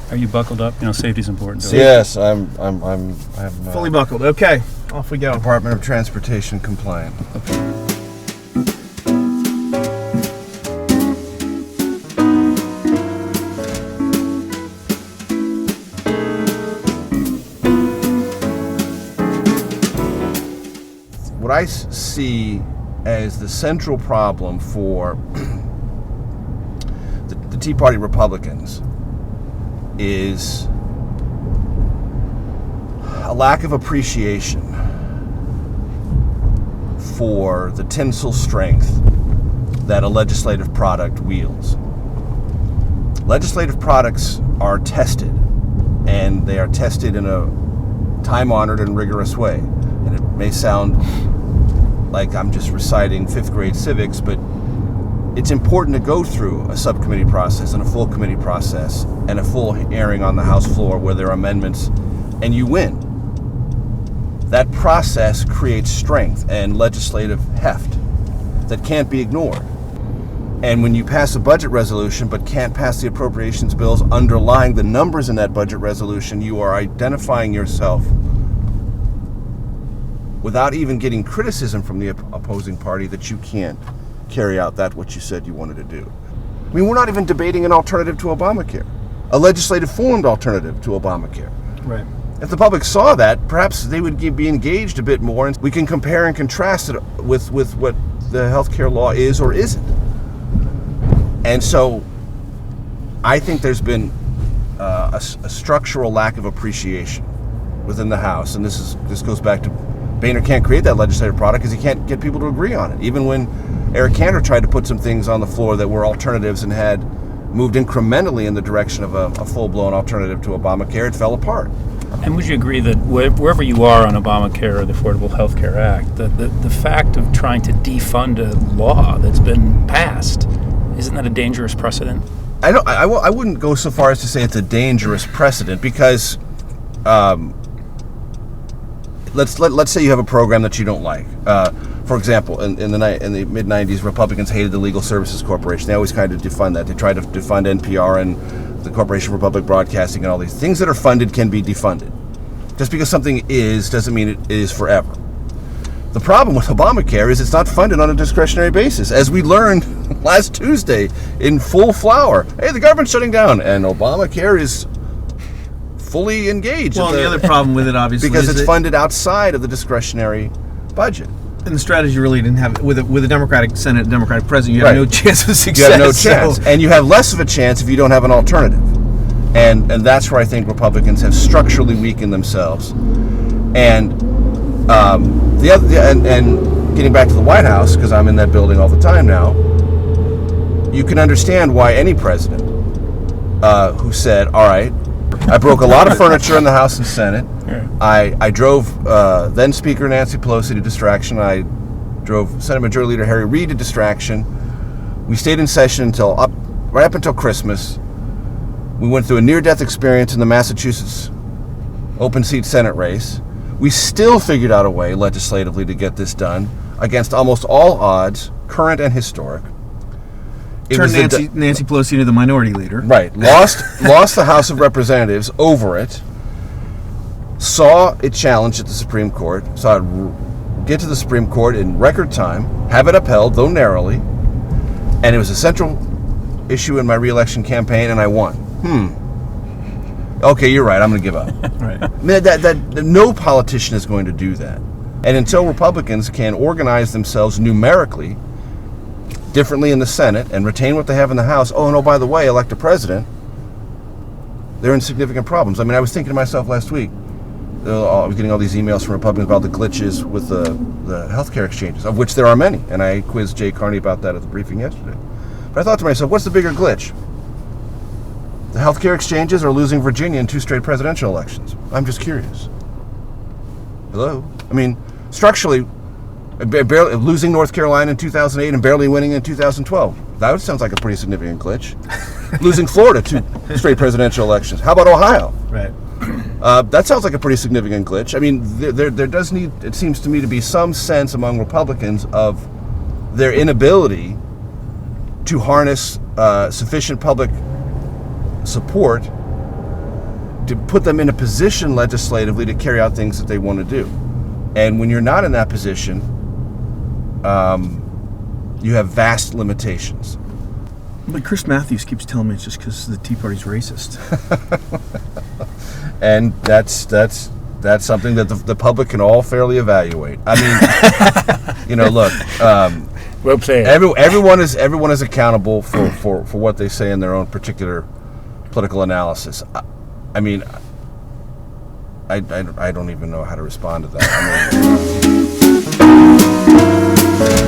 Are you buckled up? Safety's important. Yes, I'm Fully buckled. Okay, off we go. Department of Transportation compliant. Okay. What I see as the central problem for the Tea Party Republicans is a lack of appreciation for the tensile strength that a legislative product wields. Legislative products are tested, and they are tested in a time-honored and rigorous way. And it may sound like I'm just reciting fifth grade civics, but it's important to go through a subcommittee process and a full committee process and a full hearing on the House floor where there are amendments, and you win. That process creates strength and legislative heft that can't be ignored. And when you pass a budget resolution but can't pass the appropriations bills underlying the numbers in that budget resolution, you are identifying yourself without even getting criticism from the opposing party that you can't carry out what you said you wanted to do. I mean, we're not even debating an alternative to Obamacare, a legislative formed alternative to Obamacare. Right. If the public saw that, perhaps they would be engaged a bit more, and we can compare and contrast it with what the healthcare law is or isn't. And so I think there's been a structural lack of appreciation within the House, and this goes back to Boehner can't create that legislative product because he can't get people to agree on it. Even when Eric Cantor tried to put some things on the floor that were alternatives and had moved incrementally in the direction of a full-blown alternative to Obamacare, it fell apart. And would you agree that wherever you are on Obamacare or the Affordable Health Care Act, the fact of trying to defund a law that's been passed, isn't that a dangerous precedent? I wouldn't go so far as to say it's a dangerous precedent because let's say you have a program that you don't like. For example, in the mid-'90s, Republicans hated the Legal Services Corporation. They always kind of defund that. They tried to defund NPR and the Corporation for Public Broadcasting and all these things that are funded can be defunded. Just because something is doesn't mean it is forever. The problem with Obamacare is it's not funded on a discretionary basis. As we learned last Tuesday in full flower, hey, the government's shutting down, and Obamacare is fully engaged. Well, the other problem with it, obviously, because it's funded outside of the discretionary budget. And the strategy really didn't have, with a Democratic Senate, Democratic President, you have no chance of success. You have no chance. And you have less of a chance if you don't have an alternative. And that's where I think Republicans have structurally weakened themselves. And and getting back to the White House, because I'm in that building all the time now, you can understand why any president who said, all right, I broke a lot of furniture in the House and Senate. I drove then Speaker Nancy Pelosi to distraction. I drove Senate Majority Leader Harry Reid to distraction. We stayed in session right up until Christmas. We went through a near-death experience in the Massachusetts open seat Senate race. We still figured out a way legislatively to get this done against almost all odds, current and historic. Turned Nancy Pelosi into the minority leader. Right. Lost the House of Representatives over it. Saw it challenged at the Supreme Court. Saw it get to the Supreme Court in record time. Have it upheld, though narrowly. And it was a central issue in my re-election campaign, and I won. Okay, you're right. I'm going to give up. Right. No politician is going to do that. And until Republicans can organize themselves numerically differently in the Senate and retain what they have in the House, by the way, elect a president, they're in significant problems. I mean, I was thinking to myself last week, I was getting all these emails from Republicans about the glitches with the healthcare exchanges, of which there are many, and I quizzed Jay Carney about that at the briefing yesterday. But I thought to myself, what's the bigger glitch? The healthcare exchanges or losing Virginia in 2 straight presidential elections? I'm just curious. Hello? I mean, structurally, barely losing North Carolina in 2008 and barely winning in 2012. That sounds like a pretty significant glitch. Losing Florida 2 straight presidential elections. How about Ohio? Right. That sounds like a pretty significant glitch. I mean, there does need, it seems to me, to be some sense among Republicans of their inability to harness sufficient public support to put them in a position legislatively to carry out things that they want to do. And when you're not in that position, you have vast limitations. But Chris Matthews keeps telling me it's just because the Tea Party's racist. And that's something that the public can all fairly evaluate. I mean, look, Well played. everyone is accountable for what they say in their own particular political analysis. I mean, I don't even know how to respond to that. I mean,